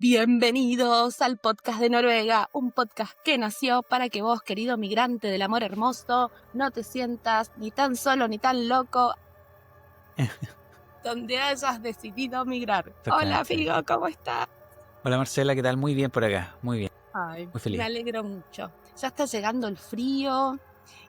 Bienvenidos al podcast de Noruega, un podcast que nació para que vos, querido migrante del amor hermoso, no te sientas ni tan solo ni tan loco donde hayas decidido migrar. Hola, Exactamente. Figo, ¿cómo estás? Hola Marcela, ¿qué tal? Muy bien por acá, muy bien, Ay, muy me feliz. alegro mucho. Ya está llegando el frío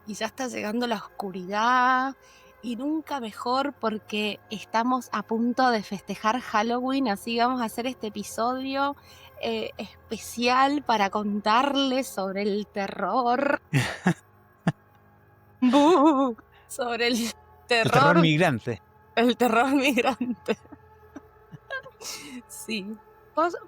y ya está llegando la oscuridad y nunca mejor porque estamos a punto de festejar Halloween, así vamos a hacer este episodio especial para contarles sobre el terror. ¡Bú! Sobre el El terror terror, migrante. el terror migrante. Sí.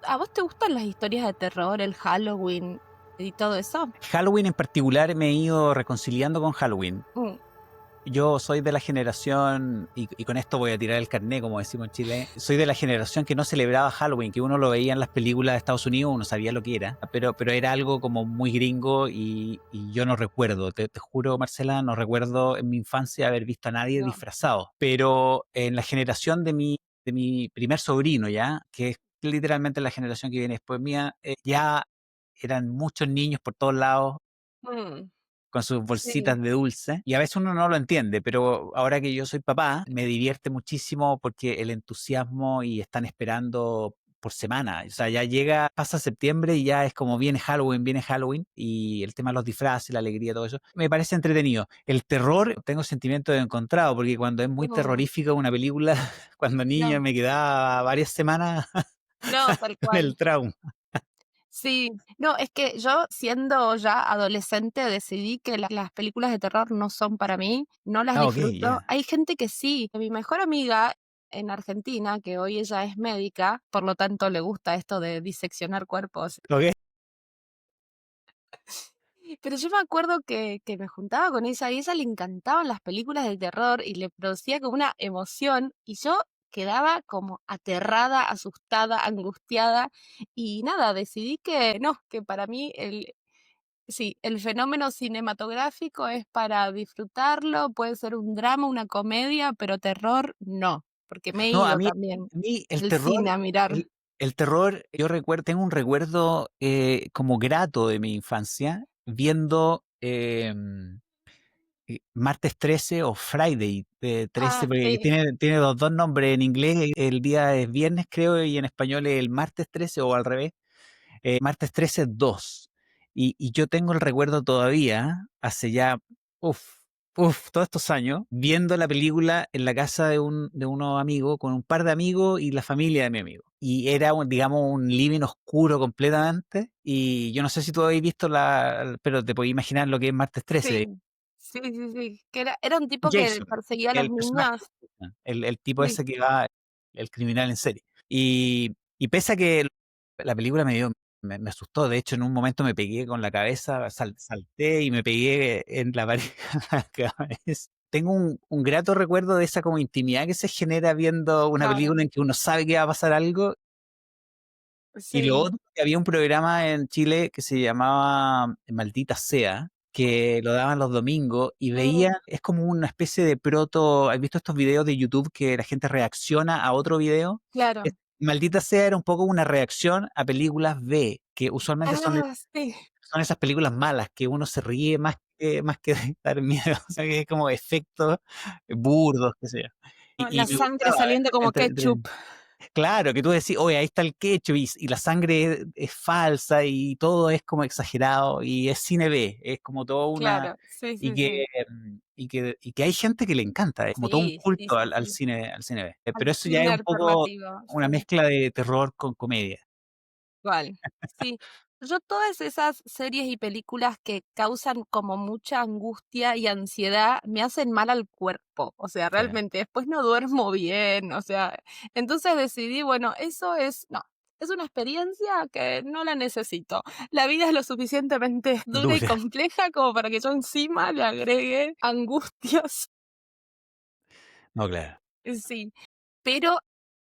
¿A vos te gustan las historias de terror, el Halloween y todo eso? Halloween en particular me he ido reconciliando con Halloween. Mm, Yo soy de la generación, y con esto voy a tirar el carné, como decimos en Chile, soy de la generación que no celebraba Halloween, que uno lo veía en las películas de Estados Unidos, uno sabía lo que era, pero era algo como muy gringo y yo no recuerdo, te juro Marcela, no recuerdo en mi infancia haber visto a nadie no. disfrazado, pero en la generación de mi primer sobrino ya, que es literalmente la generación que viene después mía, ya eran muchos niños por todos lados, Mm, con sus sí. bolsitas de dulce. Y a veces uno no lo entiende, pero ahora que yo soy papá, me divierte muchísimo porque el entusiasmo y están esperando por semana. O sea, ya llega, pasa septiembre y ya es como viene Halloween y el tema de los disfraces, la alegría, todo eso. Me parece entretenido. El terror, tengo sentimientos encontrados porque cuando es muy Mm, terrorífica una película, cuando niño no, me quedaba varias semanas no, tal con el cual. trauma. Sí, no, es que yo siendo ya adolescente decidí que las películas de terror no son para mí, no las Ah, ok, disfruto. ya. Hay gente que sí. Mi mejor amiga en Argentina, que hoy ella es médica, por lo tanto le gusta esto de diseccionar cuerpos. Ok. Pero yo me acuerdo que me juntaba con ella y a ella le encantaban las películas de terror y le producía como una emoción y yo quedaba como aterrada, asustada, angustiada y nada, decidí que no, que para mí sí, el fenómeno cinematográfico es para disfrutarlo, puede ser un drama, una comedia, pero terror no, porque me he No, ido también a mí al cine a mirar. el terror, yo recuerdo, tengo un recuerdo como grato de mi infancia viendo Martes 13 o Friday 13, Ah, porque sí. tiene los dos nombres en inglés, el día es viernes creo y en español es el martes 13 o al revés, martes 13 2. Y yo tengo el recuerdo todavía, hace ya, uff, todos estos años, viendo la película en la casa de unos amigos, con un par de amigos y la familia de mi amigo. Y era, digamos, un living oscuro completamente. Y yo no sé si tú habéis visto pero te puedes imaginar lo que es martes 13. Sí, sí, sí, sí, que era un tipo que Jason, perseguía a los el personaje, niños. el tipo Sí, ese que va, el criminal en serie. Y pese a que la película me asustó, de hecho en un momento me pegué con la cabeza, salté y me pegué en la pared con la cabeza. Tengo un grato recuerdo de esa como intimidad que se genera viendo una claro, película en que uno sabe que va a pasar algo. Y lo sí. otro, que había un programa en Chile que se llamaba Maldita Sea, que lo daban los domingos y Mm, veía, es como una especie de proto, ¿has visto estos videos de YouTube que la gente reacciona a otro video? claro. Maldita Sea era un poco una reacción a películas B, que usualmente Ah, sí. son esas películas malas, que uno se ríe más que de dar miedo, o sea, que es como efectos burdos, qué sé yo. Y La me sangre gustaba, saliendo como ketchup. claro, que tú decís, oye, ahí está el ketchup y la sangre es falsa y todo es como exagerado y es cine B, es como todo una... Claro, sí, Y sí, que, sí. y que hay gente que le encanta, es como todo un Sí, sí, culto sí, al sí. cine, al cine B. Al Pero eso ya es cine un poco alternativo, una sí. mezcla de terror con comedia. Igual. Sí. Yo todas esas series y películas que causan como mucha angustia y ansiedad me hacen mal al cuerpo. O sea, Sí. realmente después no duermo bien. O sea, entonces decidí, bueno, no, es una experiencia que no la necesito. La vida es lo suficientemente dura y Dura. compleja como para que yo encima le agregue angustias. No, claro. Sí. Pero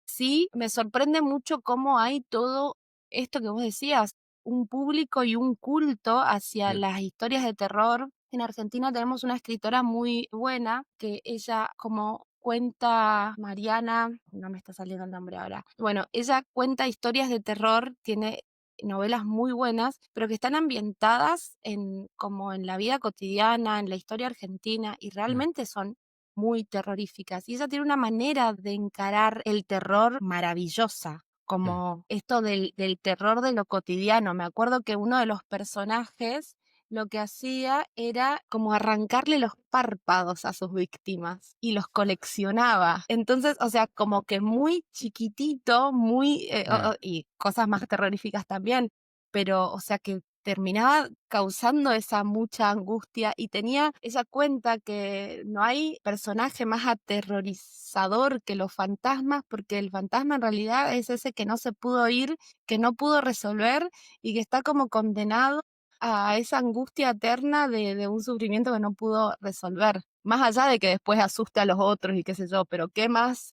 sí me sorprende mucho cómo hay todo esto que vos decías, un público y un culto hacia Sí. las historias de terror. En Argentina tenemos una escritora muy buena que ella como cuenta Mariana, no me está saliendo el nombre ahora. Bueno, ella cuenta historias de terror, tiene novelas muy buenas, pero que están ambientadas en como en la vida cotidiana, en la historia argentina, y Mm, realmente son muy terroríficas. Y ella tiene una manera de encarar el terror maravillosa, mm. como esto del terror de lo cotidiano. Me acuerdo que uno de los personajes lo que hacía era como arrancarle los párpados a sus víctimas y los coleccionaba. Entonces, o sea, como que muy chiquitito, muy, Ah. y cosas más terroríficas también, pero, o sea, que terminaba causando esa mucha angustia y tenía esa cuenta que no hay personaje más aterrorizador que los fantasmas, porque el fantasma en realidad es ese que no se pudo ir, que no pudo resolver y que está como condenado a esa angustia eterna de un sufrimiento que no pudo resolver. Más allá de que después asuste a los otros y qué sé yo, pero qué más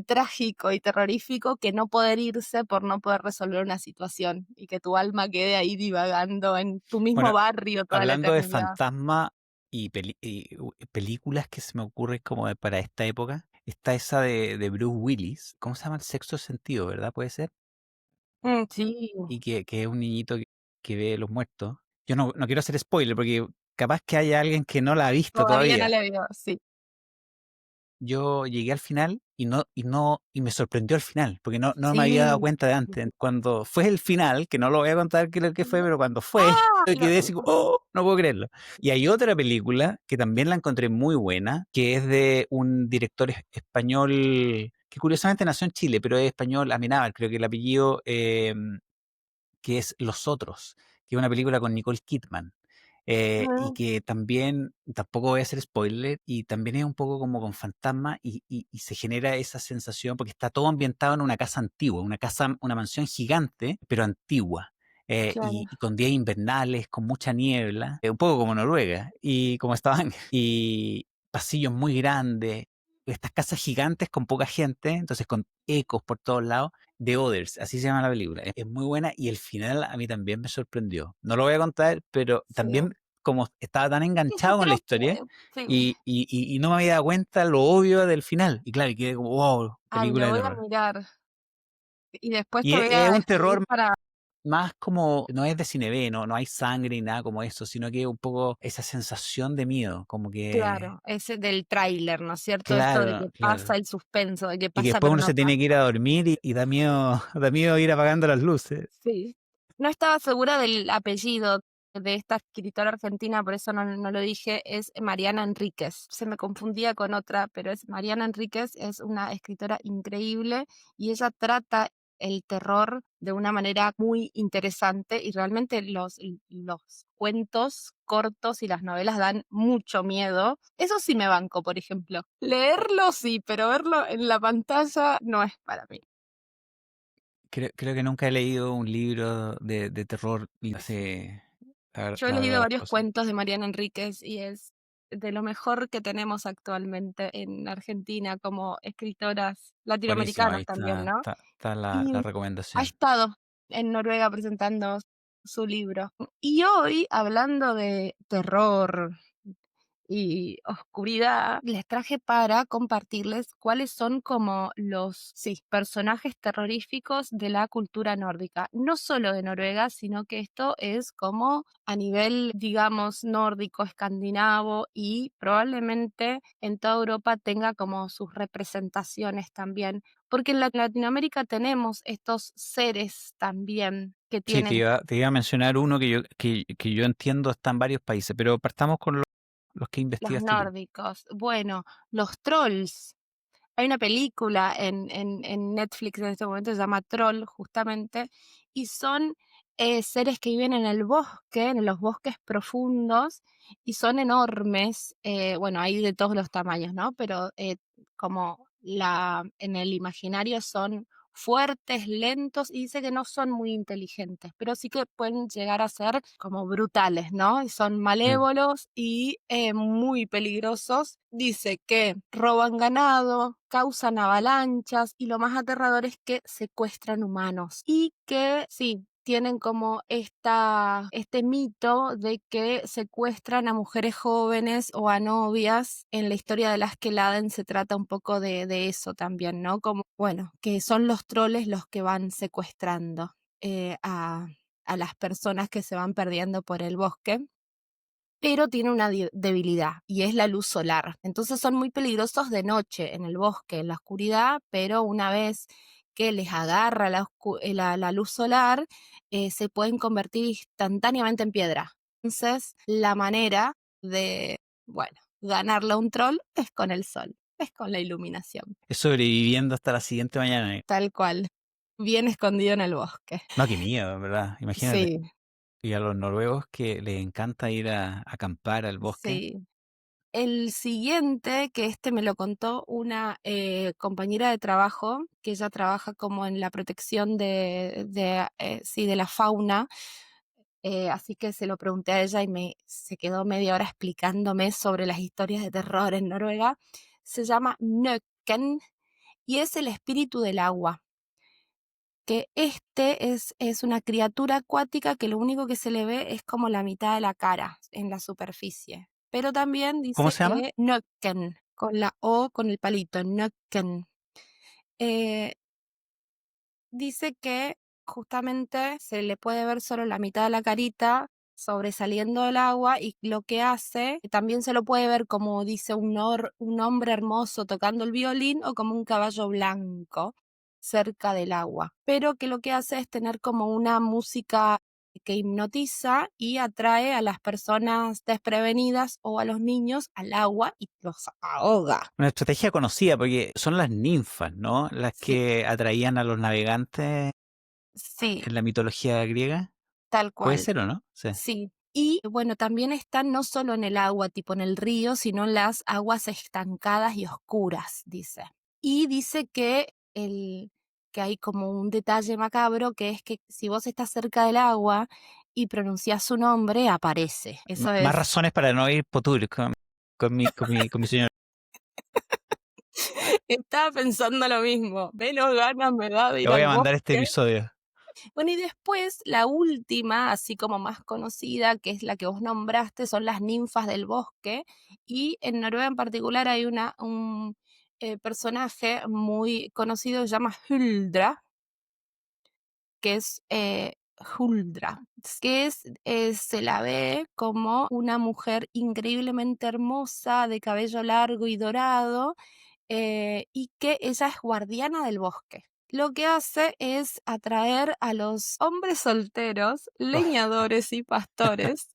trágico y terrorífico que no poder irse por no poder resolver una situación y que tu alma quede ahí divagando en tu mismo Bueno, barrio toda la hablando de eternidad. fantasma y películas que se me ocurren como para esta época, está esa de Bruce Willis, ¿cómo se llama? El sexto sentido, ¿verdad? Puede ser. Sí, Y que es un niñito que ve los muertos. Yo no quiero hacer spoiler porque capaz que haya alguien que no la ha visto todavía no todavía. la veo, sí. Yo llegué al final y me sorprendió el final, porque no me había dado Sí. cuenta de antes. Cuando fue el final, que no lo voy a contar qué es lo que fue, pero cuando fue, Ah, yo quedé así, como, oh, no puedo creerlo. Y hay otra película que también la encontré muy buena, que es de un director español que curiosamente nació en Chile, pero es español, Amenábar, creo que el apellido, que es Los Otros, que es una película con Nicole Kidman. Y ujú, que también, tampoco voy a hacer spoiler, y también es un poco como con fantasma y se genera esa sensación porque está todo ambientado en una casa antigua, una mansión gigante, pero antigua. claro, Y con días invernales, con mucha niebla, un poco como Noruega, y como estaban, y pasillos muy grandes, estas casas gigantes con poca gente, entonces con ecos por todos lados. The Others, así se llama la película. Es muy buena y el final a mí también me sorprendió. No lo voy a contar, pero sí. también como estaba tan Sí, yo enganchado con la creo historia que sí. y no me había dado cuenta lo obvio del final. Y claro, y quedé como, wow, Ay, película lo de voy a terror. mirar y después Y te voy es a un escribir terror para. más como, no es de cine B, no hay sangre ni nada como eso, sino que un poco esa sensación de miedo, como que, Claro, ese del tráiler, ¿no es cierto? Esto de que claro, pasa claro. el suspenso, de que Y que pasa después pero uno no se tiene que ir pasa. a dormir y da miedo, da miedo ir apagando las luces. Sí. No estaba segura del apellido de esta escritora argentina, por eso no lo dije, es Mariana Enríquez. Se me confundía con otra, pero es Mariana Enríquez, es una escritora increíble y ella trata el terror de una manera muy interesante y realmente los cuentos cortos y las novelas dan mucho miedo. Eso sí me banco, por ejemplo. Leerlo sí, pero verlo en la pantalla no es para mí. Creo que nunca he leído un libro de terror y no sé Yo he la verdad leído las varios cosas. cuentos de Mariana Enríquez y es de lo mejor que tenemos actualmente en Argentina como escritoras Buenísimo, ahí latinoamericanas también, ¿no? está Y la ha recomendación. estado en Noruega presentando su libro. Y hoy, hablando de terror y oscuridad, les traje para compartirles cuáles son como los sí, personajes terroríficos de la cultura nórdica. No solo de Noruega, sino que esto es como a nivel, digamos, nórdico, escandinavo y probablemente en toda Europa tenga como sus representaciones también. Porque en Latinoamérica tenemos estos seres también que Sí, tienen te iba a mencionar uno que yo entiendo está en varios países, pero partamos con los que los investigaste tú. nórdicos. Bueno, los trolls. Hay una película en Netflix en este momento, se llama Troll, justamente, y son seres que viven en el bosque, en los bosques profundos, y son enormes. Bueno, hay de todos los tamaños, ¿no? Pero como en el imaginario son fuertes, lentos, y dice que no son muy inteligentes, pero sí que pueden llegar a ser como brutales, ¿no? Y son Mm. malévolos y muy peligrosos. Dice que roban ganado, causan avalanchas y lo más aterrador es que secuestran humanos y que, sí, tienen como este mito de que secuestran a mujeres jóvenes o a novias. En la historia de las Keladen se trata un poco de eso también, ¿no? Como, bueno, que son los troles los que van secuestrando a las personas que se van perdiendo por el bosque, pero tiene una debilidad y es la luz solar. Entonces son muy peligrosos de noche en el bosque, en la oscuridad, pero una vez que les agarra la luz solar, se pueden convertir instantáneamente en piedra. Entonces la manera de, bueno, ganarle a un troll es con el sol, es con la iluminación, Es sobreviviendo hasta la siguiente mañana. tal cual, bien escondido en el bosque. No, qué miedo, en verdad. Imagínate. Sí, Y a los noruegos que les encanta ir a acampar al bosque. sí. El siguiente, que este me lo contó una compañera de trabajo, que ella trabaja como en la protección sí, de la fauna, así que se lo pregunté a ella y se quedó media hora explicándome sobre las historias de terror en Noruega. Se llama Nøkken y es el espíritu del agua, que es una criatura acuática que lo único que se le ve es como la mitad de la cara en la superficie. Pero también ¿Cómo dice se llama? que Nøkken, con la O con el palito, Nøkken. Eh, Dice que justamente se le puede ver solo la mitad de la carita sobresaliendo del agua y lo que hace, también se lo puede ver como dice un hombre hermoso tocando el violín o como un caballo blanco cerca del agua, pero que lo que hace es tener como una música que hipnotiza y atrae a las personas desprevenidas o a los niños al agua y los ahoga. Una estrategia conocida porque son las ninfas, ¿no? Las Sí, que atraían a los navegantes sí, en la mitología griega. tal ¿Puede cual. ser o no? Sí. Sí, y bueno, también están no solo en el agua, tipo en el río, sino en las aguas estancadas y oscuras, dice. Y dice que hay como un detalle macabro, que es que si vos estás cerca del agua y pronunciás su nombre, aparece. Eso Más es. razones para no ir potur con mi señor. Estaba pensando lo mismo. Menos ganas me da de Te ir voy al a mandar este bosque. episodio. Bueno, y después la última, así como más conocida, que es la que vos nombraste, son las ninfas del bosque. Y en Noruega en particular hay un personaje muy conocido que se llama Huldra, que es Huldra, se la ve como una mujer increíblemente hermosa, de cabello largo y dorado, y que ella es guardiana del bosque. Lo que hace es atraer a los hombres solteros, Oh, leñadores y pastores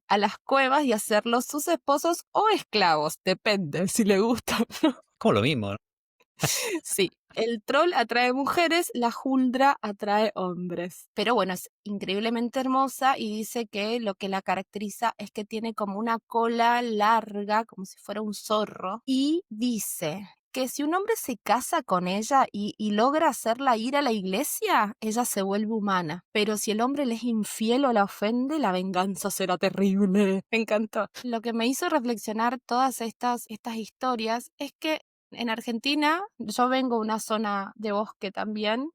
a las cuevas y hacerlos sus esposos o esclavos, depende si le gusta. como lo mismo, ¿no? Sí, el troll atrae mujeres, la Huldra atrae hombres. Pero bueno, es increíblemente hermosa y dice que lo que la caracteriza es que tiene como una cola larga, como si fuera un zorro. Y dice que si un hombre se casa con ella y logra hacerla ir a la iglesia, ella se vuelve humana. Pero si el hombre le es infiel o la ofende, la venganza será terrible. Me encantó. Lo que me hizo reflexionar todas estas historias es que en Argentina, yo vengo de una zona de bosque también,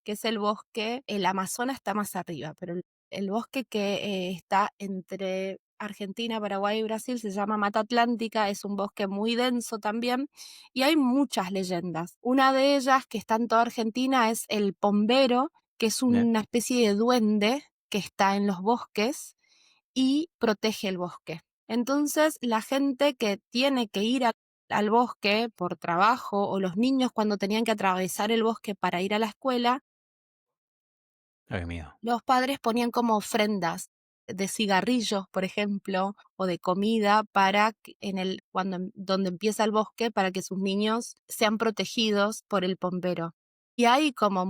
que es el Amazonas está más arriba, pero el bosque que está entre Argentina, Paraguay y Brasil se llama Mata Atlántica, es un bosque muy denso también y hay muchas leyendas. Una de ellas que está en toda Argentina es el pombero, que es Ya. una especie de duende que está en los bosques y protege el bosque. Entonces, la gente que tiene que ir al bosque por trabajo o los niños cuando tenían que atravesar el bosque para ir a la escuela, Ay, mío. los padres ponían como ofrendas de cigarrillos, por ejemplo, o de comida para donde empieza el bosque para que sus niños sean protegidos por el pompero. Y hay como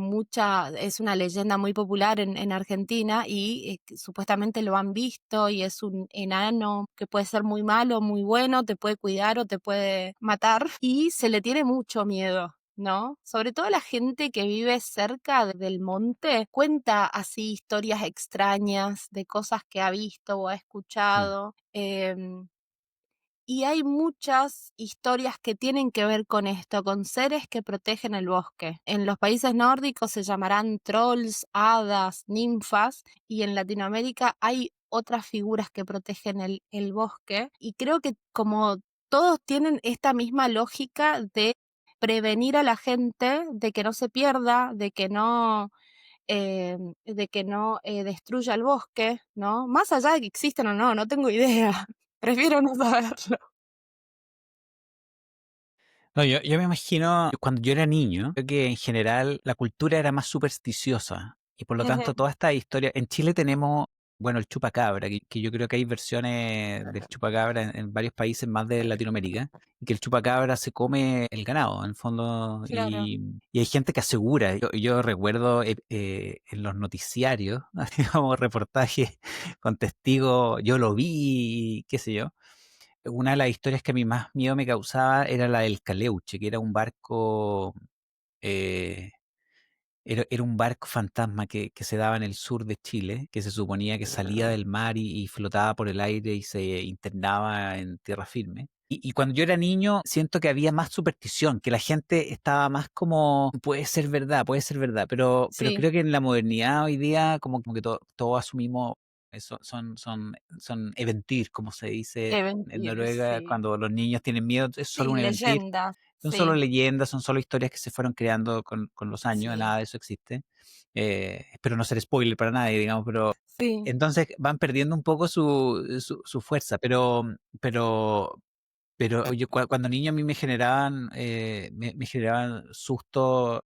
es una leyenda muy popular en Argentina y que supuestamente lo han visto y es un enano que puede ser muy malo, muy bueno, te puede cuidar o te puede matar y se le tiene mucho miedo. ¿No? Sobre todo la gente que vive cerca del monte cuenta así historias extrañas de cosas que ha visto o ha Mm. escuchado. y hay muchas historias que tienen que ver con esto, con seres que protegen el bosque. En los países nórdicos se llamarán trolls, hadas, ninfas, y en Latinoamérica hay otras figuras que protegen el bosque. Y creo que como todos tienen esta misma lógica de prevenir a la gente de que no se pierda, de que no destruya el bosque, ¿no? Más allá de que existen o no, no tengo idea. Prefiero no saberlo. No, yo me imagino cuando yo era niño, creo que en general la cultura era más supersticiosa y por lo tanto toda esta historia, en Chile tenemos, bueno, el chupacabra, que yo creo que hay versiones del chupacabra en varios países más de Latinoamérica, y que el chupacabra se come el ganado, en el fondo, Claro, y hay gente que asegura, yo recuerdo en los noticiarios, digamos, reportajes con testigos, yo lo vi, qué sé yo. Una de las historias que a mí más miedo me causaba era la del Caleuche, que era un barco, eh, era un barco fantasma que se daba en el sur de Chile, que se suponía que salía del mar y flotaba por el aire y se internaba en tierra firme. Y cuando yo era niño, siento que había más superstición, que la gente estaba más como, puede ser verdad, pero sí, creo que en la modernidad hoy día como que todos asumimos, son eventir, como se dice en mentir, Noruega, sí. cuando los niños tienen miedo, es solo Sí, un eventir. leyendas, Son solo sí, leyendas, son solo historias que se fueron creando con los años, sí, nada de eso existe. Espero no ser spoiler para nadie, digamos, pero sí, entonces van perdiendo un poco su fuerza, pero, pero yo cuando niño a mí me generaban susto,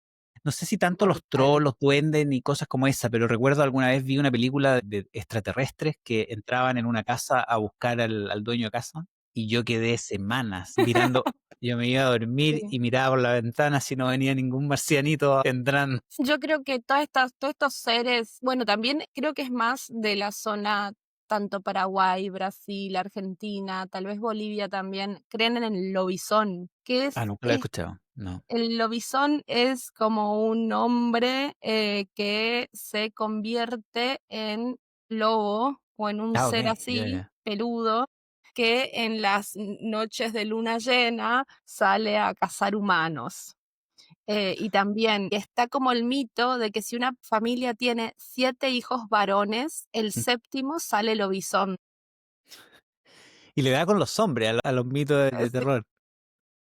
no sé si tanto los trolls, brutal. los duendes ni cosas como esa, pero recuerdo alguna vez vi una película de extraterrestres que entraban en una casa a buscar al dueño de casa y yo quedé semanas mirando, yo me iba a dormir Sí. y miraba por la ventana si no venía ningún marcianito entrando. Yo creo que todos estos seres, bueno, también creo que es más de la zona, tanto Paraguay, Brasil, Argentina, tal vez Bolivia también, creen en el lobizón, que Ah, nunca la he es escuchado, no. el lobizón es como un hombre que se convierte en lobo o en un Ah, ok, ser ya, así, ya. peludo, que en las noches de luna llena sale a cazar humanos. Y también está como el mito de que si una familia tiene 7 hijos varones, el séptimo sale lobizón. Y le da con los hombres a los mitos de Sí, terror.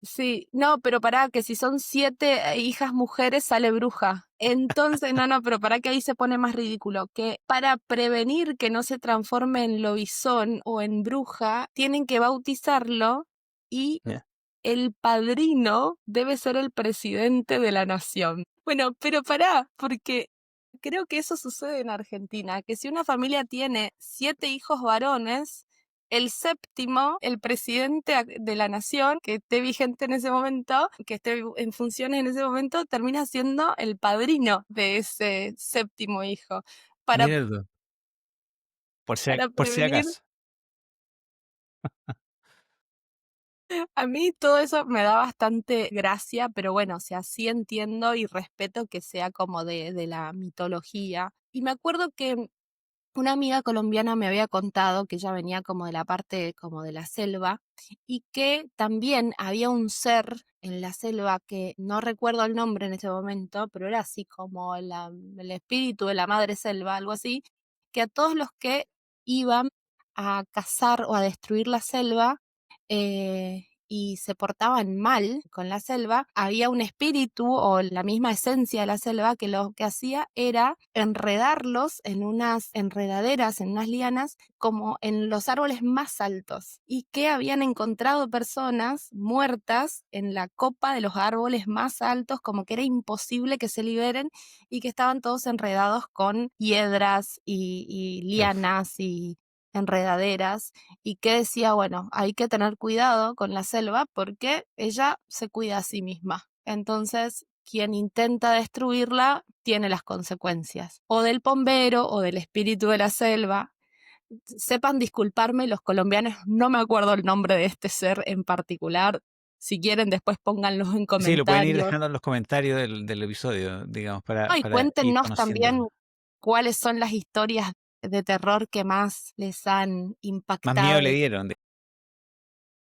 sí, no, pero pará, que si son 7 hijas mujeres, sale bruja. Entonces, no, no, pero pará que ahí se pone más ridículo, que para prevenir que no se transforme en lobizón o en bruja, tienen que bautizarlo y Ya. el padrino debe ser el presidente de la nación. Bueno, pero pará, porque creo que eso sucede en Argentina, que si una familia tiene 7 hijos varones, el séptimo, el presidente de la nación, que esté vigente en ese momento, que esté en funciones en ese momento, termina siendo el padrino de ese séptimo hijo. Para, Mira tú, para por si prevenir, acaso. a mí todo eso me da bastante gracia, pero bueno, o sea, sí entiendo y respeto que sea como de la mitología. Y me acuerdo que una amiga colombiana me había contado que ella venía como de la parte como de la selva y que también había un ser en la selva que no recuerdo el nombre en ese momento, pero era así como el espíritu de la madre selva, algo así, que a todos los que iban a cazar o a destruir la selva y se portaban mal con la selva, había un espíritu o la misma esencia de la selva que lo que hacía era enredarlos en unas enredaderas, en unas lianas, como en los árboles más altos, y que habían encontrado personas muertas en la copa de los árboles más altos, como que era imposible que se liberen y que estaban todos enredados con piedras y Uf. lianas y enredaderas y que decía, bueno, hay que tener cuidado con la selva porque ella se cuida a sí misma. Entonces, quien intenta destruirla tiene las consecuencias, o del bombero o del espíritu de la selva. Sepan disculparme, los colombianos no me acuerdo el nombre de este ser en particular. Si quieren, después pónganlos en Sí, lo pueden ir comentarios. dejando en los comentarios del episodio, digamos, No, y para ir cuéntenos también conociéndolo. cuáles son las historias de terror que más les han Más miedo le impactado. dieron.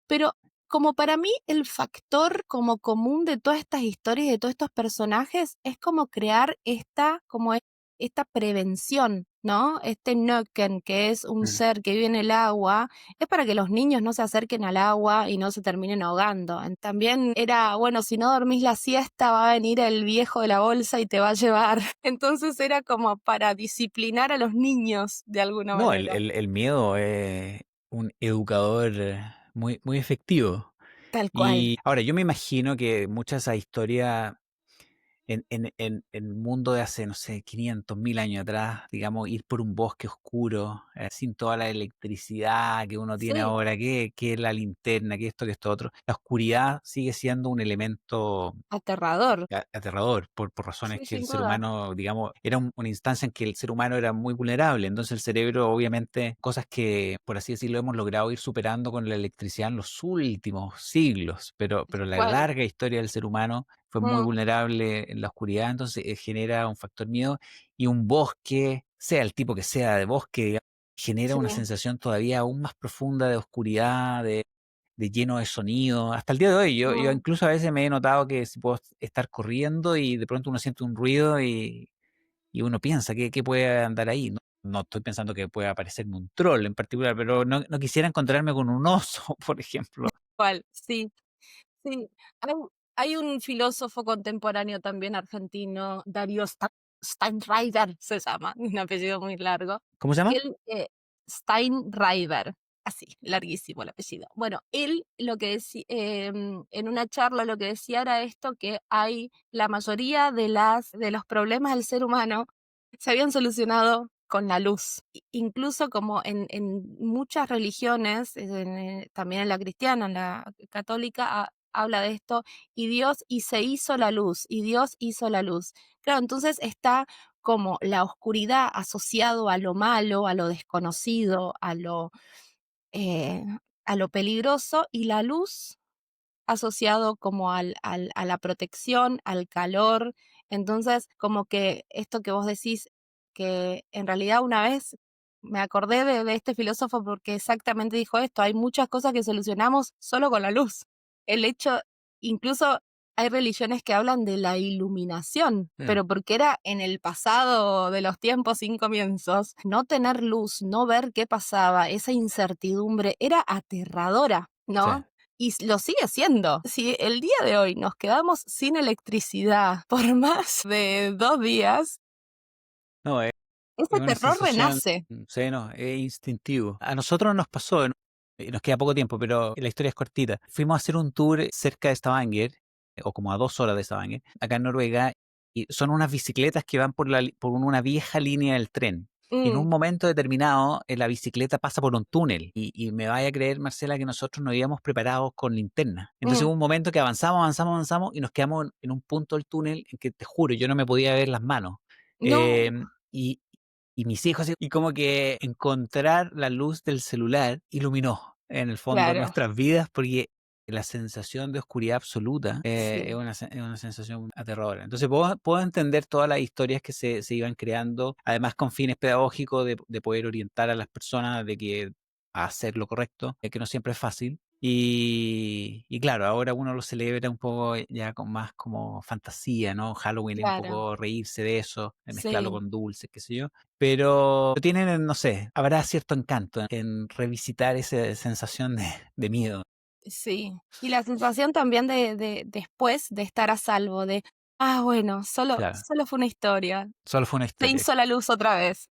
Pero como para mí el factor como común de todas estas historias y de todos estos personajes es como crear esta prevención, ¿no? Este Nøkken, que es un Mm. ser que vive en el agua, es para que los niños no se acerquen al agua y no se terminen ahogando. También era, bueno, si no dormís la siesta va a venir el viejo de la bolsa y te va a llevar. Entonces era como para disciplinar a los niños de alguna No, manera. el miedo es un educador muy, muy efectivo. Tal cual. Y ahora, yo me imagino que muchas de esas historias en el mundo de hace, no sé, 500.000 años atrás, digamos, ir por un bosque oscuro, sin toda la electricidad que uno tiene Sí, ahora, que la linterna, que esto, que esto otro, la oscuridad sigue siendo un elemento aterrador. aterrador por razones Sí, que el sin ser duda. humano, digamos, era una instancia en que el ser humano era muy vulnerable. Entonces el cerebro, obviamente, cosas que, por así decirlo, hemos logrado ir superando con la electricidad en los últimos siglos, pero la ¿Cuál? larga historia del ser humano fue muy Mm, vulnerable en la oscuridad, entonces genera un factor miedo y un bosque, sea el tipo que sea de bosque, digamos, genera sí, una sensación todavía aún más profunda de oscuridad, de lleno de sonido. Hasta el día de hoy, yo mm, incluso a veces me he notado que si puedo estar corriendo y de pronto uno siente un ruido y uno piensa que puede andar ahí. No, no estoy pensando que pueda aparecerme un troll en particular, pero no quisiera encontrarme con un oso, por ejemplo. ¿cuál? Sí, sí. Hay un filósofo contemporáneo también argentino, Darío Steinreiber se llama, un apellido muy largo, ¿Cómo se que llama? él, Steinreiber, así, larguísimo el apellido. Bueno, él lo que decía, en una charla lo que decía era esto, que hay la mayoría de los problemas del ser humano se habían solucionado con la luz. Incluso como en muchas religiones, también en la cristiana, en la católica, habla de esto, y se hizo la luz, y Dios hizo la luz. Claro, entonces está como la oscuridad asociado a lo malo, a lo desconocido, eh, a lo peligroso, y la luz asociado como a la protección, al calor. Entonces, como que esto que vos decís, que en realidad una vez me acordé de este filósofo porque exactamente dijo esto, hay muchas cosas que solucionamos solo con la luz. El hecho, incluso hay religiones que hablan de la iluminación, Mm, pero porque era en el pasado de los tiempos sin comienzos, no tener luz, no ver qué pasaba, esa incertidumbre era aterradora, sí. ¿no? Y lo sigue siendo. Si el día de hoy nos quedamos sin electricidad por más de 2 días, No, ese es una terror sensación, renace. sí, no, es instintivo. A nosotros nos pasó, nos queda poco tiempo, pero la historia es cortita. Fuimos a hacer un tour cerca de Stavanger, o como a 2 horas de Stavanger, acá en Noruega, y son unas bicicletas que van por una vieja línea del tren. Y en un Mm, momento determinado, la bicicleta pasa por un túnel. Y me vaya a creer, Marcela, que nosotros nos íbamos preparados con linterna. Entonces mm. hubo un momento que avanzamos, avanzamos, avanzamos y nos quedamos en un punto del túnel en que te juro, yo no me podía ver las manos. No, Y, y mis hijos, y como que encontrar la luz del celular iluminó en el fondo claro, nuestras vidas porque la sensación de oscuridad absoluta es sí, es una sensación aterradora. Entonces puedo entender todas las historias que se iban creando, además con fines pedagógicos de poder orientar a las personas de que a hacer lo correcto, que no siempre es fácil. Y claro, ahora uno lo celebra un poco ya con más como fantasía, ¿no? Halloween es un claro, poco reírse de eso, de mezclarlo sí, con dulces, qué sé yo. Pero tienen, no sé, habrá cierto encanto en revisitar esa sensación de miedo. sí. Y la sensación también de después de estar a salvo, bueno, Claro, solo fue una historia, solo fue una se historia, hizo la luz otra vez.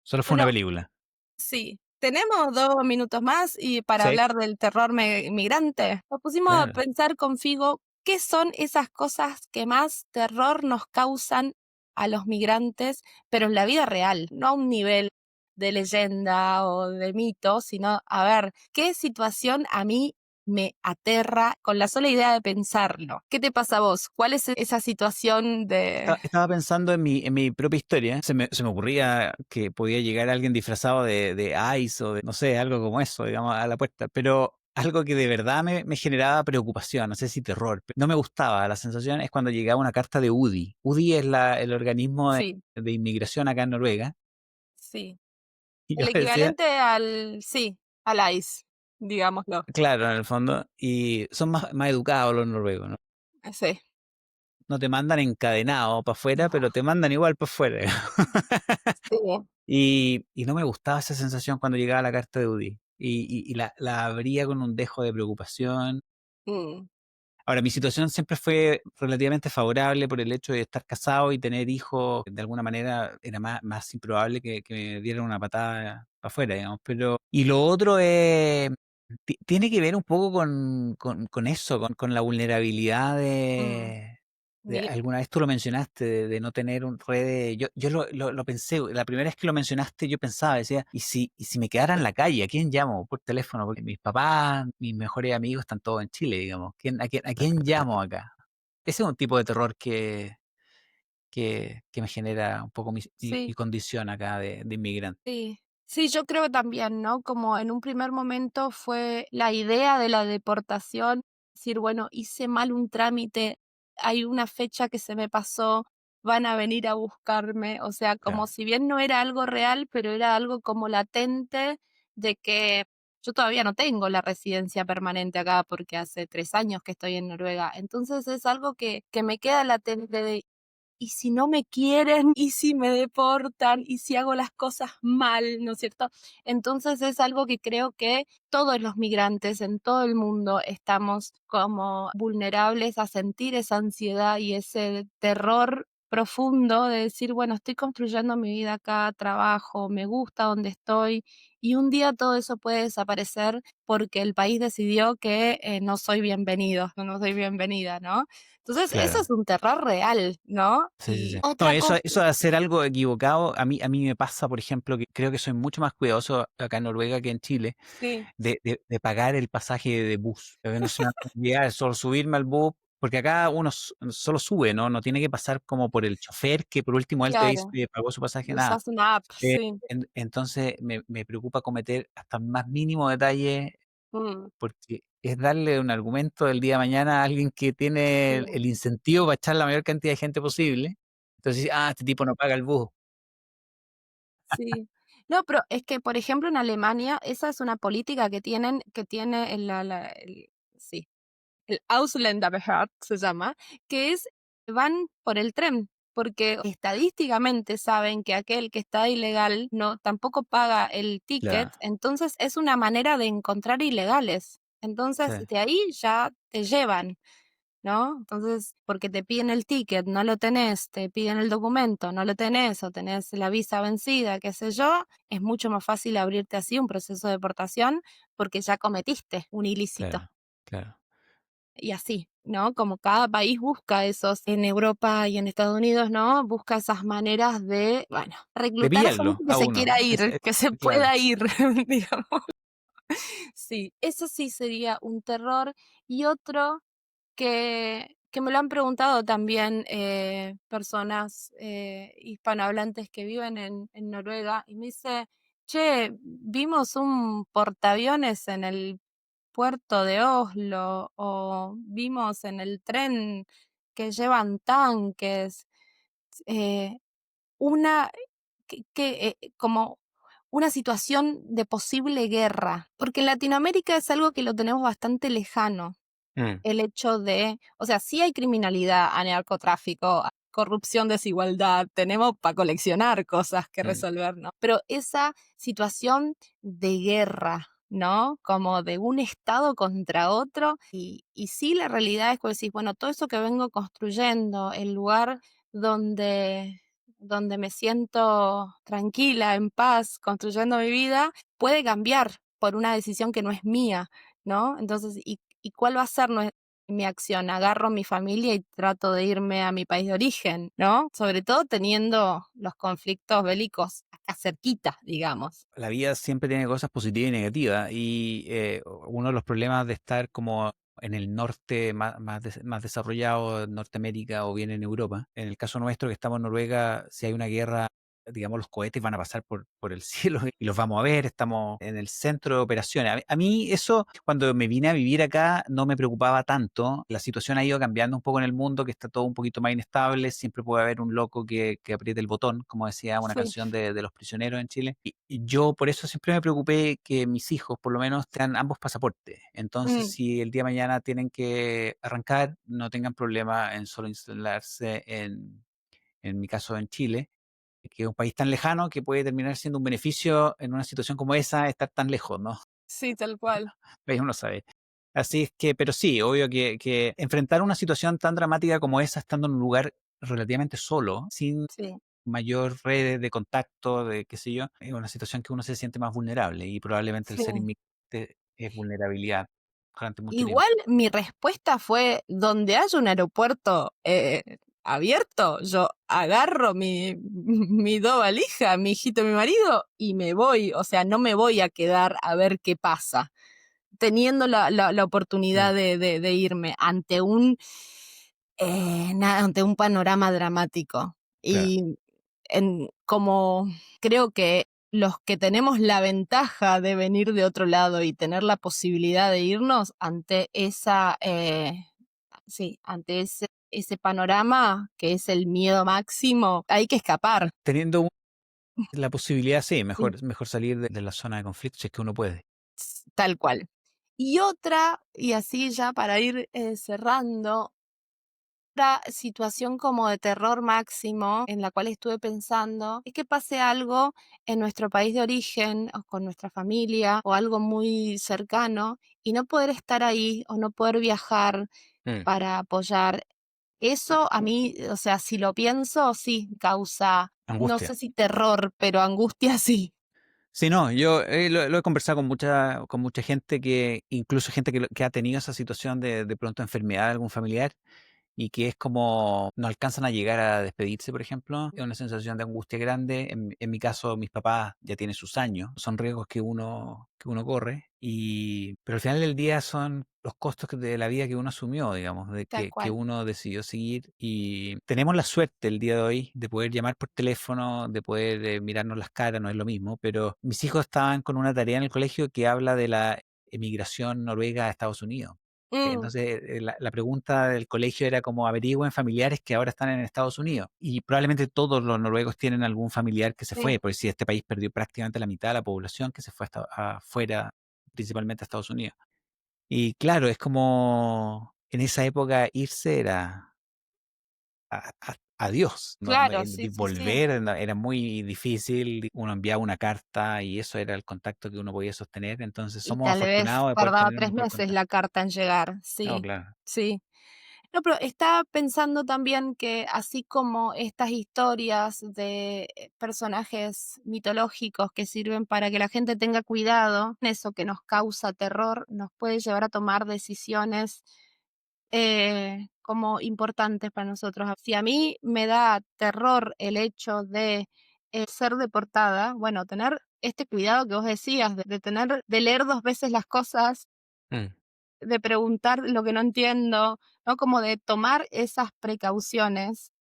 solo fue una Bueno, película. sí, tenemos 2 minutos más y para Sí, hablar del terror migrante. Nos pusimos a claro. pensar con Figo, ¿qué son esas cosas que más terror nos causan a los migrantes, pero en la vida real? No a un nivel de leyenda o de mito, sino, a ver, ¿qué situación a mí me aterra con la sola idea de pensarlo? ¿Qué te pasa a vos? ¿Cuál es esa situación de... Estaba pensando en mi propia historia. Se me ocurría que podía llegar alguien disfrazado de Ice o de, no sé, algo como eso, digamos, a la puerta. Pero algo que de verdad me generaba preocupación, no sé si terror. No me gustaba. La sensación es cuando llegaba una carta de UDI. UDI es el organismo Sí, de inmigración acá en Noruega. sí. Y yo El decía, equivalente al, sí, al ICE. digámoslo. claro, en el fondo, y son más educados los noruegos, ¿no? Sí. No te mandan encadenado para afuera, No. pero te mandan igual para afuera. Sí. Y no me gustaba esa sensación cuando llegaba la carta de UDI. Y la abría con un dejo de preocupación. Mm, Ahora, mi situación siempre fue relativamente favorable por el hecho de estar casado y tener hijos. De alguna manera era más improbable que me dieran una patada afuera, digamos. Pero, y lo otro es, tiene que ver un poco con eso, con la vulnerabilidad mm, mira, alguna vez tú lo mencionaste, de no tener un red. Yo lo pensé, la primera vez que lo mencionaste, yo pensaba, decía, ¿y si me quedara en la calle? ¿A quién llamo por teléfono? Porque mis papás, mis mejores amigos están todos en Chile, digamos. ¿A quién llamo acá? Ese es un tipo de terror que me genera un poco mi sí. condición acá de inmigrante. Sí, sí, yo creo también, ¿no? Como en un primer momento fue la idea de la deportación, decir, bueno, hice mal un trámite, hay una fecha que se me pasó, van a venir a buscarme, o sea, como Claro, si bien no era algo real, pero era algo como latente de que yo todavía no tengo la residencia permanente acá porque hace 3 años que estoy en Noruega, entonces es algo que me queda latente de ¿y si no me quieren? ¿Y si me deportan? ¿Y si hago las cosas mal? ¿No es cierto? Entonces es algo que creo que todos los migrantes en todo el mundo estamos como vulnerables a sentir esa ansiedad y ese terror profundo de decir, bueno, estoy construyendo mi vida acá, trabajo, me gusta donde estoy y un día todo eso puede desaparecer porque el país decidió que no soy bienvenido, no soy bienvenida, ¿no? Entonces, eso claro. es un terror real, ¿no? Sí, sí, Y sí. No, otra cosa, eso de hacer algo equivocado, a mí me pasa, por ejemplo, que creo que soy mucho más cuidadoso acá en Noruega que en Chile, sí, de pagar el pasaje de bus. Que no se me va a olvidar, solo subirme al bus, porque acá uno solo sube, ¿no? No tiene que pasar como por el chofer, que por último él te dice, claro, "Oye, pagó su pasaje, nada". usas una app, Eh, sí. entonces me preocupa cometer hasta el más mínimo detalle, Mm, porque es darle un argumento el día de mañana a alguien que tiene el sí, incentivo para echar la mayor cantidad de gente posible. Entonces, este tipo no paga el bus. sí. No, pero es que, por ejemplo, en Alemania, esa es una política que tiene sí, el Ausländerbehörde se llama, que es van por el tren, porque estadísticamente saben que aquel que está ilegal no tampoco paga el ticket, Claro, entonces es una manera de encontrar ilegales. sí, Entonces, de ahí ya te llevan, ¿no? Entonces, porque te piden el ticket, no lo tenés, te piden el documento, no lo tenés, o tenés la visa vencida, qué sé yo, es mucho más fácil abrirte así un proceso de deportación porque ya cometiste un ilícito claro, claro. y así, ¿no? Como cada país busca esos, en Europa y en Estados Unidos, ¿no? Busca esas maneras de, bueno, De reclutar gente pillarlo que a se uno. quiera ir, que se Claro. pueda ir, digamos. Sí, eso sí sería un terror. Y otro que me lo han preguntado también personas hispanohablantes que viven en Noruega y me dice, che, vimos un portaaviones en el puerto de Oslo o vimos en el tren que llevan tanques, eh, una como una situación de posible guerra, porque en Latinoamérica es algo que lo tenemos bastante lejano, Mm, el hecho de, o sea, sí hay criminalidad, hay narcotráfico, hay corrupción, desigualdad, tenemos para coleccionar cosas que mm. resolver, ¿no? Pero esa situación de guerra, ¿no? Como de un estado contra otro, y sí la realidad es que decís, bueno, todo eso que vengo construyendo, el lugar donde me siento tranquila, en paz, construyendo mi vida, puede cambiar por una decisión que no es mía, ¿no? Entonces, ¿y cuál va a ser mi acción? Agarro mi familia y trato de irme a mi país de origen, ¿no? Sobre todo teniendo los conflictos bélicos acá cerquita, digamos. La vida siempre tiene cosas positivas y negativas, y uno de los problemas de estar como en el norte más desarrollado, en Norteamérica o bien en Europa, en el caso nuestro que estamos en Noruega, si hay una guerra digamos, los cohetes van a pasar por el cielo y los vamos a ver, estamos en el centro de operaciones. A mí eso, cuando me vine a vivir acá, no me preocupaba tanto. La situación ha ido cambiando un poco en el mundo, que está todo un poquito más inestable, siempre puede haber un loco que apriete el botón, como decía una Sí, canción de Los Prisioneros en Chile. Y yo por eso siempre me preocupé que mis hijos por lo menos tengan ambos pasaportes. Entonces, mm, si el día de mañana tienen que arrancar, no tengan problema en solo instalarse en mi caso en Chile, que es un país tan lejano que puede terminar siendo un beneficio en una situación como esa, estar tan lejos, ¿no? sí, tal cual. Ahí uno sabe. Así es que, pero sí, obvio que enfrentar una situación tan dramática como esa, estando en un lugar relativamente solo, sin Sí, mayor red de contacto, de qué sé yo, es una situación que uno se siente más vulnerable y probablemente el sí. ser inmigrante es vulnerabilidad durante mucho tiempo. Igual mi respuesta fue, donde haya un aeropuerto abierto, yo agarro mi dos valijas, mi hijito, mi marido, y me voy. O sea, no me voy a quedar a ver qué pasa, teniendo la Mm, oportunidad de irme ante un panorama dramático. claro. Y como creo que los que tenemos la ventaja de venir de otro lado y tener la posibilidad de irnos ante ante ese panorama que es el miedo máximo, hay que escapar. Teniendo la posibilidad, sí, Sí. mejor salir de la zona de conflicto si es que uno puede. Tal cual. Y otra, y así ya para ir cerrando, otra situación como de terror máximo en la cual estuve pensando es que pase algo en nuestro país de origen o con nuestra familia o algo muy cercano y no poder estar ahí o no poder viajar Mm, para apoyar. Eso a mí, o sea, si lo pienso, sí causa, no angustia. sé si terror, pero angustia sí. Sí, no, yo lo he conversado con mucha gente que, incluso gente que ha tenido esa situación de pronto enfermedad de algún familiar y que es como no alcanzan a llegar a despedirse, por ejemplo. Es una sensación de angustia grande. En mi caso, mis papás ya tienen sus años. Son riesgos que uno corre. Pero al final del día son los costos de la vida que uno asumió, digamos, de Tal que cual. uno decidió seguir. Y tenemos la suerte el día de hoy de poder llamar por teléfono, de poder mirarnos las caras, no es lo mismo. Pero mis hijos estaban con una tarea en el colegio que habla de la emigración noruega a Estados Unidos. Mm, Entonces, la pregunta del colegio era como averigüen familiares que ahora están en Estados Unidos. Y probablemente todos los noruegos tienen algún familiar que se fue, sí, porque si este país perdió prácticamente la mitad de la población que se fue afuera, principalmente a Estados Unidos. Y claro, es como en esa época irse era adiós, ¿no? claro, sí, sí, sí. Volver era muy difícil, uno enviaba una carta y eso era el contacto que uno podía sostener. Entonces, Y somos tal vez afortunados de poder tardaba tener un 3 mejor meses contacto. la carta en llegar. No, Sí, claro. sí. No, pero estaba pensando también que así como estas historias de personajes mitológicos que sirven para que la gente tenga cuidado, eso que nos causa terror nos puede llevar a tomar decisiones como importantes para nosotros. Si a mí me da terror el hecho de ser deportada, bueno, tener este cuidado que vos decías, de leer 2 veces las cosas, Mm. de preguntar lo que no entiendo, ¿no? Como de tomar esas precauciones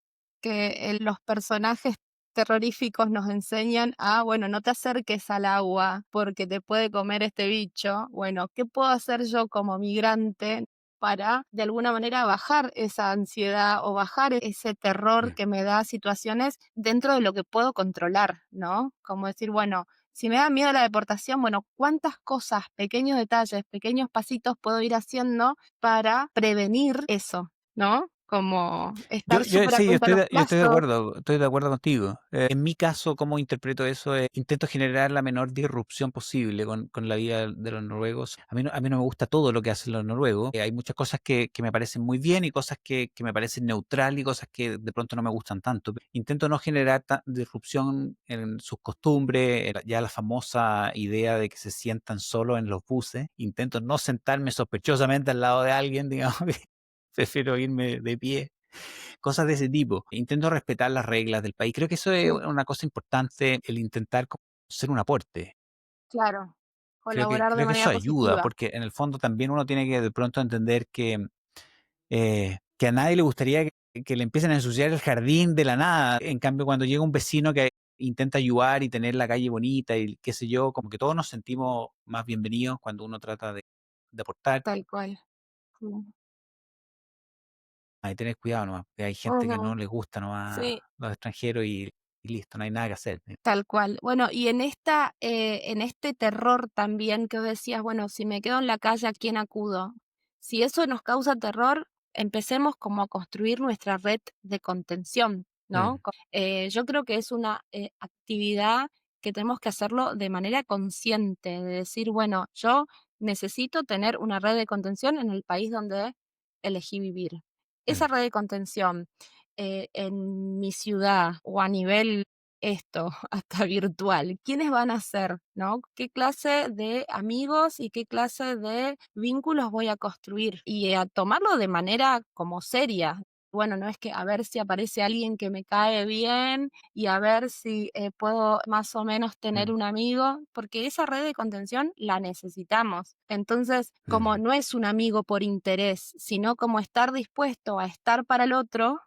que los personajes terroríficos nos enseñan a, bueno, no te acerques al agua porque te puede comer este bicho. Bueno, ¿qué puedo hacer yo como migrante para de alguna manera bajar esa ansiedad o bajar ese terror Mm. que me da situaciones dentro de lo que puedo controlar, ¿no? Como decir, bueno, si me da miedo la deportación, bueno, ¿cuántas cosas, pequeños detalles, pequeños pasitos puedo ir haciendo para prevenir eso, ¿no? Como estar súper Sí, atenta a los yo plazos. estoy de acuerdo contigo. En mi caso, ¿cómo interpreto eso? Intento generar la menor disrupción posible con la vida de los noruegos. A mí no me gusta todo lo que hacen los noruegos. Hay muchas cosas que me parecen muy bien y cosas que me parecen neutral y cosas que de pronto no me gustan tanto. Intento no generar disrupción en sus costumbres, ya la famosa idea de que se sientan solos en los buses. Intento no sentarme sospechosamente al lado de alguien, digamos. Prefiero irme de pie, cosas de ese tipo. Intento respetar las reglas del país. Creo que eso es Sí, una cosa importante, el intentar ser un aporte. claro, colaborar de Creo que eso manera ayuda, positiva. porque en el fondo también uno tiene que de pronto entender que a nadie le gustaría que le empiecen a ensuciar el jardín de la nada. En cambio, cuando llega un vecino que intenta ayudar y tener la calle bonita y qué sé yo, como que todos nos sentimos más bienvenidos cuando uno trata de aportar. tal cual. Mm. Hay que tener cuidado nomás, porque hay gente que no Ujú. les gusta nomás Sí, los extranjeros y listo, no hay nada que hacer. tal cual. Bueno, y en este terror también que vos decías, bueno, si me quedo en la calle, ¿a quién acudo? Si eso nos causa terror, empecemos como a construir nuestra red de contención, ¿no? Mm, Yo creo que es una actividad que tenemos que hacerlo de manera consciente, de decir, bueno, yo necesito tener una red de contención en el país donde elegí vivir. Esa mm, red de contención en mi ciudad o a nivel esto, hasta virtual, ¿quiénes van a ser, no? ¿Qué clase de amigos y qué clase de vínculos voy a construir? Y a tomarlo de manera como seria. Bueno, no es que a ver si aparece alguien que me cae bien y a ver si puedo más o menos tener mm, un amigo, porque esa red de contención la necesitamos. Entonces, como mm. no es un amigo por interés, sino como estar dispuesto a estar para el otro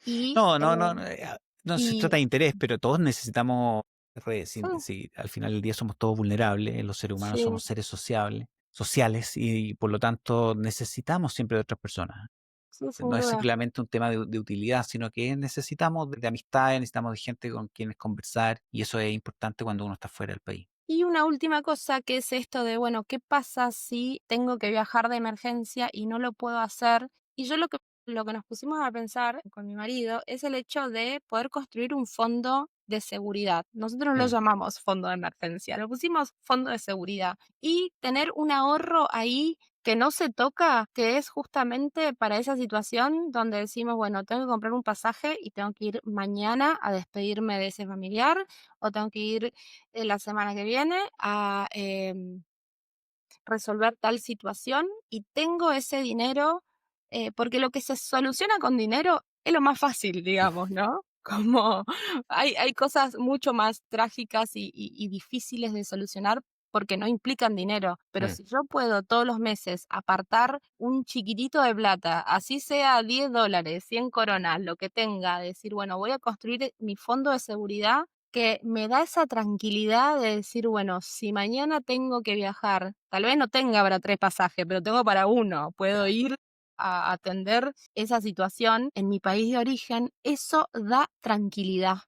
y, No, no, no, no, no se y trata de interés, pero todos necesitamos redes. Si, mm, si al final del día somos todos vulnerables, los seres humanos sí, somos seres sociales y por lo tanto necesitamos siempre de otras personas. sí, sin No es duda. simplemente un tema de utilidad, sino que necesitamos de amistades, necesitamos de gente con quienes conversar y eso es importante cuando uno está fuera del país. Y una última cosa que es esto de, bueno, ¿qué pasa si tengo que viajar de emergencia y no lo puedo hacer? Y yo lo que nos pusimos a pensar con mi marido es el hecho de poder construir un fondo de seguridad. Nosotros lo Mm, llamamos fondo de emergencia, lo pusimos fondo de seguridad y tener un ahorro ahí que no se toca, que es justamente para esa situación donde decimos, bueno, tengo que comprar un pasaje y tengo que ir mañana a despedirme de ese familiar o tengo que ir la semana que viene a resolver tal situación y tengo ese dinero, porque lo que se soluciona con dinero es lo más fácil, digamos, ¿no? Como hay cosas mucho más trágicas y difíciles de solucionar porque no implican dinero, pero mm. si yo puedo todos los meses apartar un chiquitito de plata, así sea $10, 100 coronas, lo que tenga, decir, bueno, voy a construir mi fondo de seguridad que me da esa tranquilidad de decir, bueno, si mañana tengo que viajar, tal vez no tenga para 3 pasajes, pero tengo para uno, puedo Claro. ir a atender esa situación en mi país de origen, eso da tranquilidad,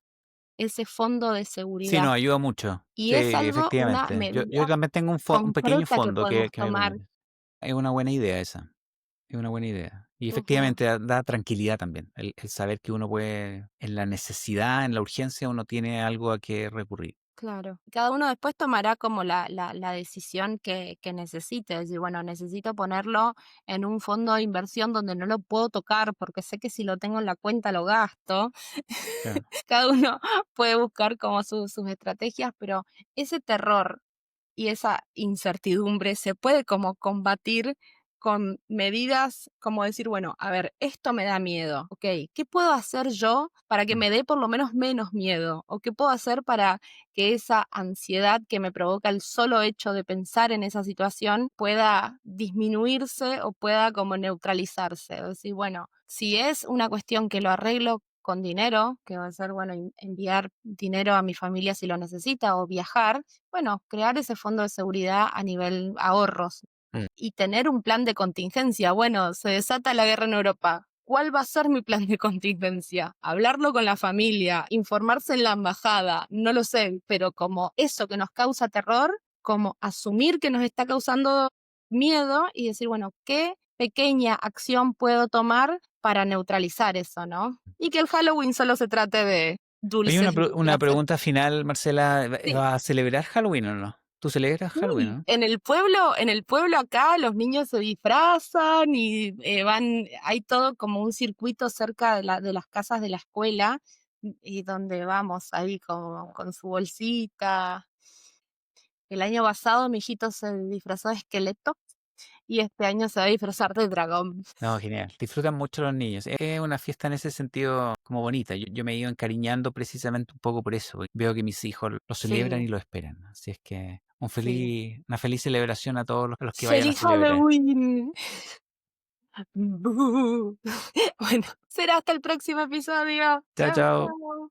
ese fondo de Sí, nos seguridad. ayuda mucho. Sí, Y es algo, una efectivamente. Yo medida también tengo un pequeño concreta que fondo podemos que tomar. es una buena idea esa. Es una buena idea. Y Ujú. efectivamente da tranquilidad también, el saber que uno puede, en la necesidad, en la urgencia, uno tiene algo a que recurrir. Claro. Cada uno después tomará como la decisión que necesite. Es decir, bueno, necesito ponerlo en un fondo de inversión donde no lo puedo tocar porque sé que si lo tengo en la cuenta lo gasto. Claro. Cada uno puede buscar como sus estrategias, pero ese terror y esa incertidumbre se puede como combatir con medidas como decir, bueno, a ver, esto me da miedo, ¿ok? ¿Qué puedo hacer yo para que Mm, me dé por lo menos menos miedo? ¿O qué puedo hacer para que esa ansiedad que me provoca el solo hecho de pensar en esa situación pueda disminuirse o pueda como neutralizarse? O decir, bueno, si es una cuestión que lo arreglo con dinero, que va a ser, bueno, enviar dinero a mi familia si lo necesita o viajar, bueno, crear ese fondo de seguridad a nivel ahorros mm. y tener un plan de contingencia. Bueno, se desata la guerra en Europa. ¿Cuál va a ser mi plan de contingencia? Hablarlo con la familia, informarse en la embajada, no lo sé, pero como eso que nos causa terror, como asumir que nos está causando miedo y decir, bueno, ¿qué pequeña acción puedo tomar para neutralizar eso, ¿no? Y que el Halloween solo se trate de Oye, dulces y una disfraces. pregunta final, Marcela. Sí. ¿Va a celebrar Halloween o no? ¿Tú celebras Halloween, Sí, no? en el pueblo acá los niños se disfrazan y van, hay todo como un circuito cerca de las casas de la escuela y donde vamos ahí con su bolsita. El año pasado mi hijito se disfrazó de esqueleto y este año se va a disfrazar de dragón. No, genial. Disfrutan mucho los niños. Es una fiesta en ese sentido como bonita. Yo me he ido encariñando precisamente un poco por eso. Porque veo que mis hijos lo celebran Sí, y lo esperan. Así es que sí. una feliz celebración a todos los que vayan a ¡Feliz celebrar. Halloween! Bueno, será hasta el próximo episodio. Chao, Chao, chao. chao.